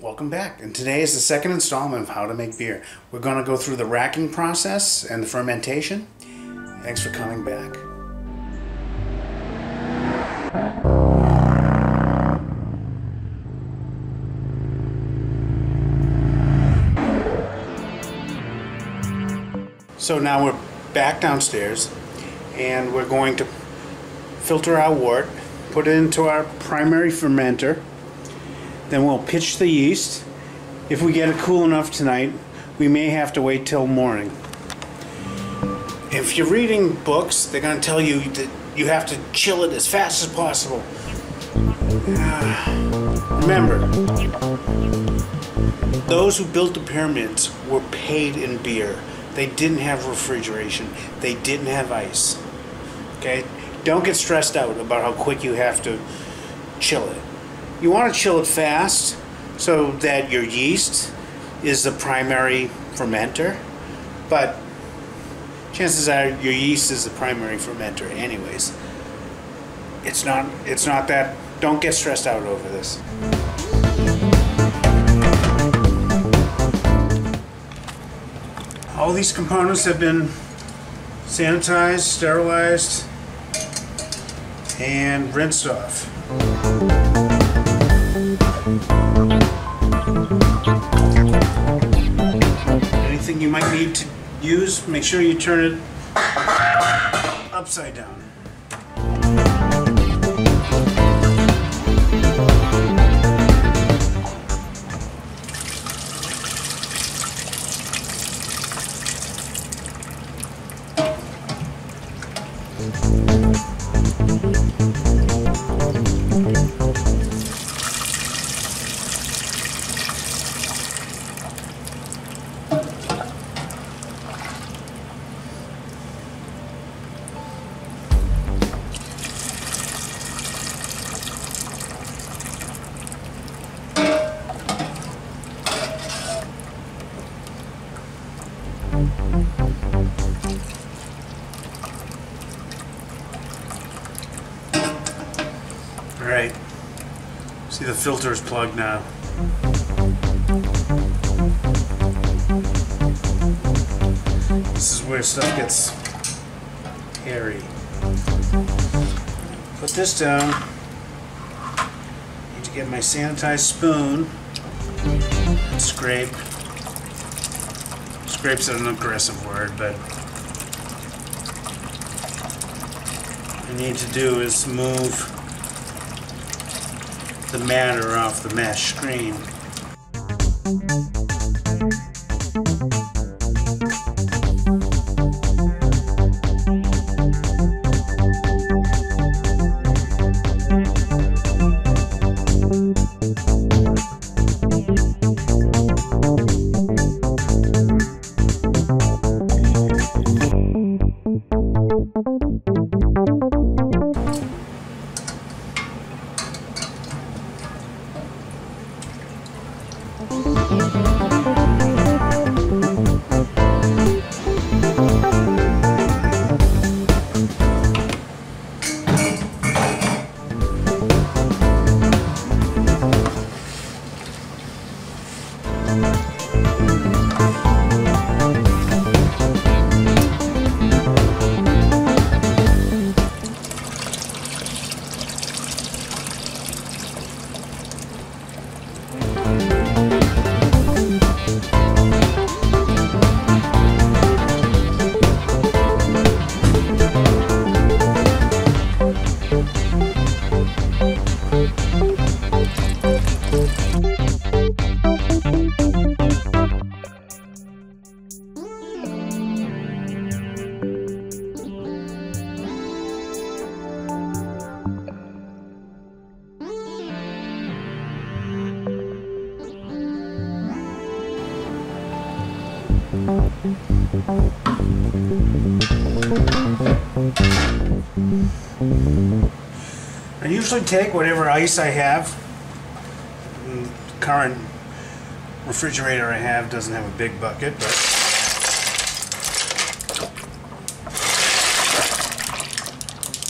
Welcome back, and today is the second installment of How to Make Beer. We're going to go through the racking process and the fermentation. Thanks for coming back. So now we're back downstairs, and we're going to filter our wort, put it into our primary fermenter. Then we'll pitch the yeast. If we get it cool enough tonight, we may have to wait till morning. If you're reading books, they're going to tell you that you have to chill it as fast as possible. Remember, those who built the pyramids were paid in beer. They didn't have refrigeration. They didn't have ice. Okay? Don't get stressed out about how quick you have to chill it. You want to chill it fast so that your yeast is the primary fermenter, but chances are your yeast is the primary fermenter anyways. It's not that. Don't get stressed out over this. All these components have been sanitized, sterilized, and rinsed off. Anything you might need to use, make sure you turn it upside down. Alright, see the filter is plugged now. This is where stuff gets hairy. Put this down. Need to get my sanitized spoon and scrape. Scrape's an aggressive word, but what I need to do is move the matter off the mesh screen. I usually take whatever ice I have. The current refrigerator I have doesn't have a big bucket, but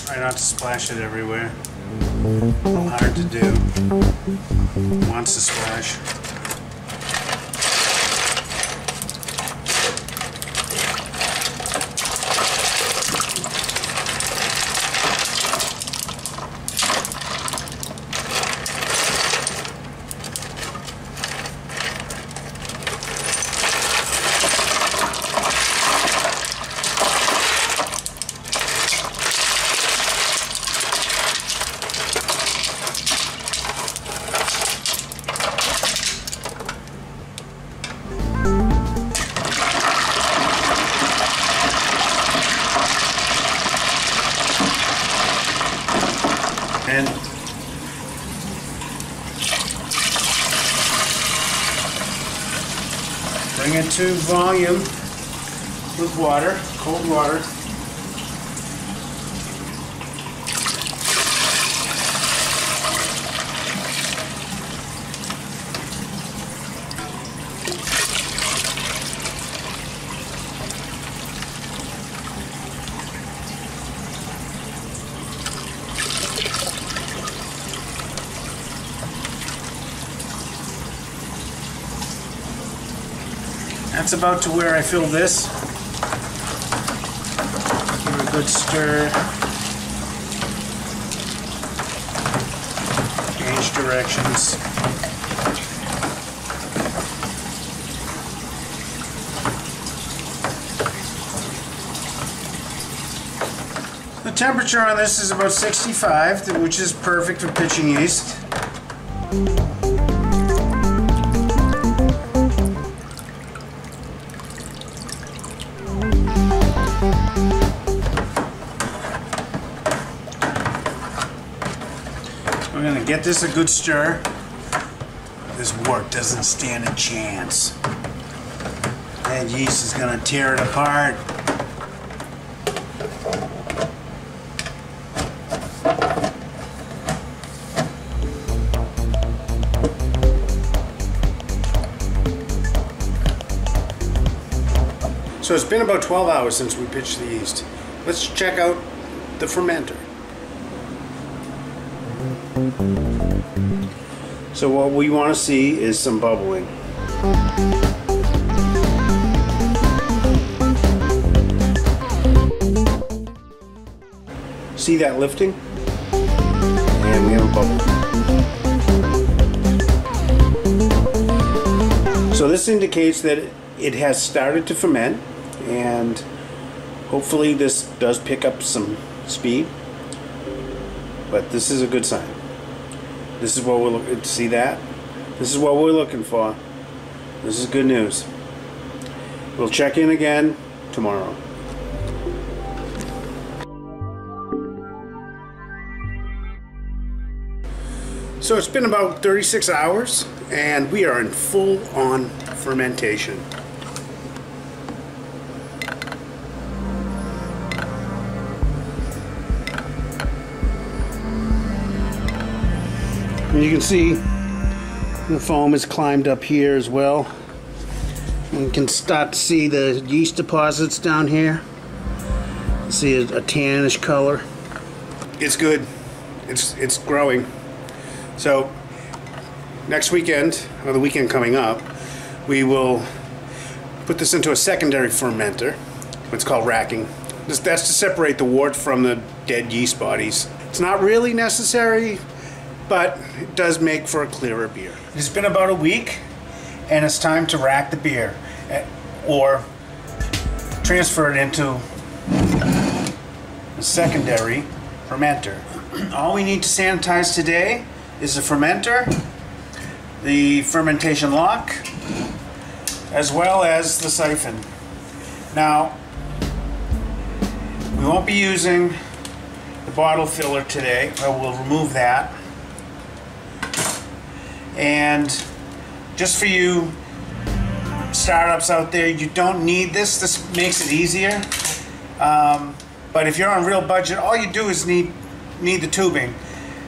try not to splash it everywhere. A little hard to do. Wants to splash. Bring it to volume with water, cold water. That's about to where I fill this. Give it a good stir. Change directions. The temperature on this is about 65, which is perfect for pitching yeast. We're going to get this a good stir. This wort doesn't stand a chance. That yeast is going to tear it apart. So it's been about 12 hours since we pitched the yeast. Let's check out the fermenter. So what we want to see is some bubbling. See that lifting? And we have a bubble. So this indicates that it has started to ferment, and hopefully this does pick up some speed, but this is a good sign. This is what we're looking. See that? This is what we're looking for. This is good news. We'll check in again tomorrow. So it's been about 36 hours and we are in full-on fermentation. And you can see the foam has climbed up here as well. And you can start to see the yeast deposits down here. You see a tannish color. It's good. It's growing. So next weekend, or the weekend coming up, we will put this into a secondary fermenter. It's called racking. That's to separate the wort from the dead yeast bodies. It's not really necessary, but it does make for a clearer beer. It's been about a week, and it's time to rack the beer, or transfer it into a secondary fermenter. All we need to sanitize today is the fermenter, the fermentation lock, as well as the siphon. Now, we won't be using the bottle filler today. We'll remove that. And just for you startups out there, you don't need this. This makes it easier. But if you're on a real budget, all you do is need the tubing.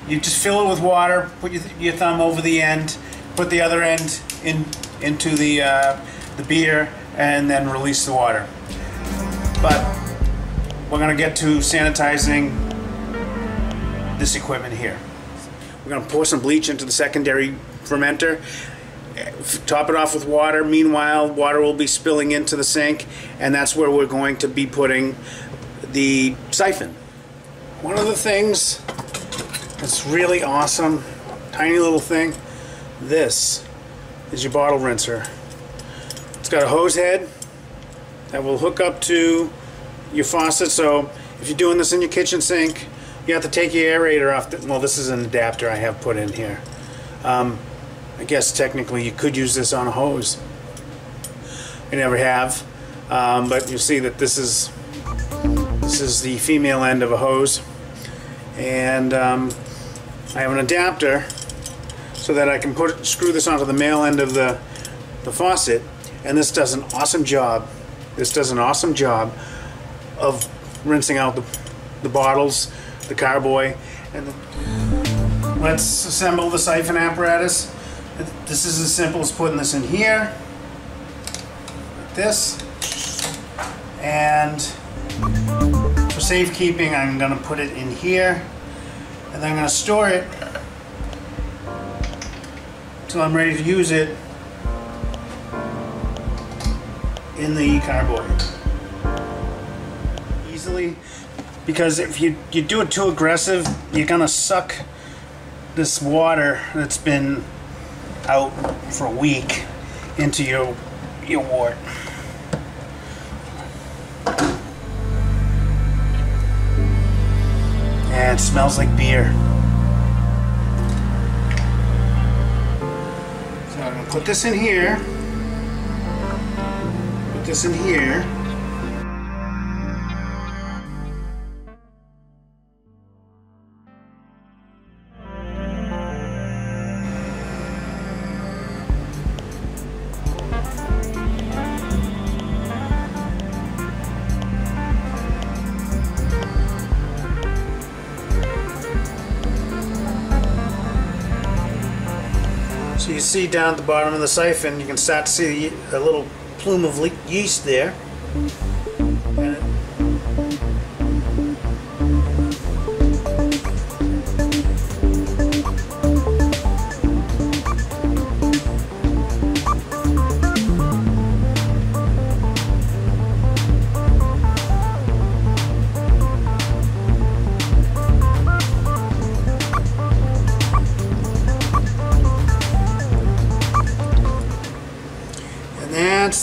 You just fill it with water, put your thumb over the end, put the other end into the beer, and then release the water. But we're going to get to sanitizing this equipment here. We're going to pour some bleach into the secondary fermenter, top it off with water. Meanwhile, water will be spilling into the sink, and that's where we're going to be putting the siphon. One of the things that's really awesome, tiny little thing, this is your bottle rinser. It's got a hose head that will hook up to your faucet, so if you're doing this in your kitchen sink, you have to take your aerator off. Well, this is an adapter I have put in here. I guess technically you could use this on a hose. I never have, but you see that this is the female end of a hose, and I have an adapter so that I can screw this onto the male end of the faucet, and this does an awesome job. This does an awesome job of rinsing out the bottles, the carboy, and let's assemble the siphon apparatus. This is as simple as putting this in here, like this, and for safekeeping, I'm going to put it in here, and then I'm going to store it until I'm ready to use it in the carboy. Easily, because if you do it too aggressive, you're going to suck this water that's been out for a week into your wort. And it smells like beer. So I'm going to put this in here. Put this in here. So you see down at the bottom of the siphon, you can start to see a little plume of yeast there.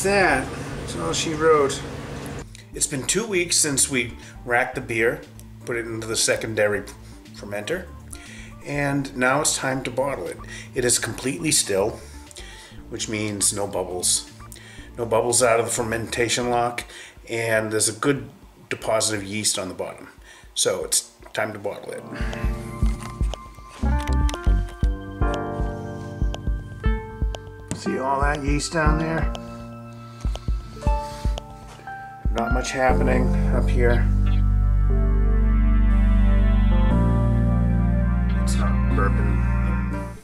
That's all she wrote. It's been 2 weeks since we racked the beer, put it into the secondary fermenter, and now it's time to bottle it. It is completely still, which means no bubbles. No bubbles out of the fermentation lock, and there's a good deposit of yeast on the bottom. So it's time to bottle it. See all that yeast down there? Not much happening up here. It's not burping.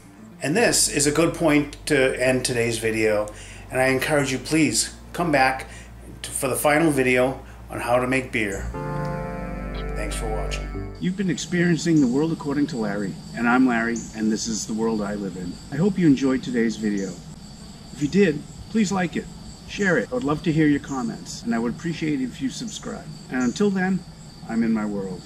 And this is a good point to end today's video. And I encourage you, please come back for the final video on how to make beer. Thanks for watching. You've been experiencing The World According to Larry. And I'm Larry, and this is the world I live in. I hope you enjoyed today's video. If you did, please like it. Share it. I would love to hear your comments, and I would appreciate it if you subscribe. And until then, I'm in my world.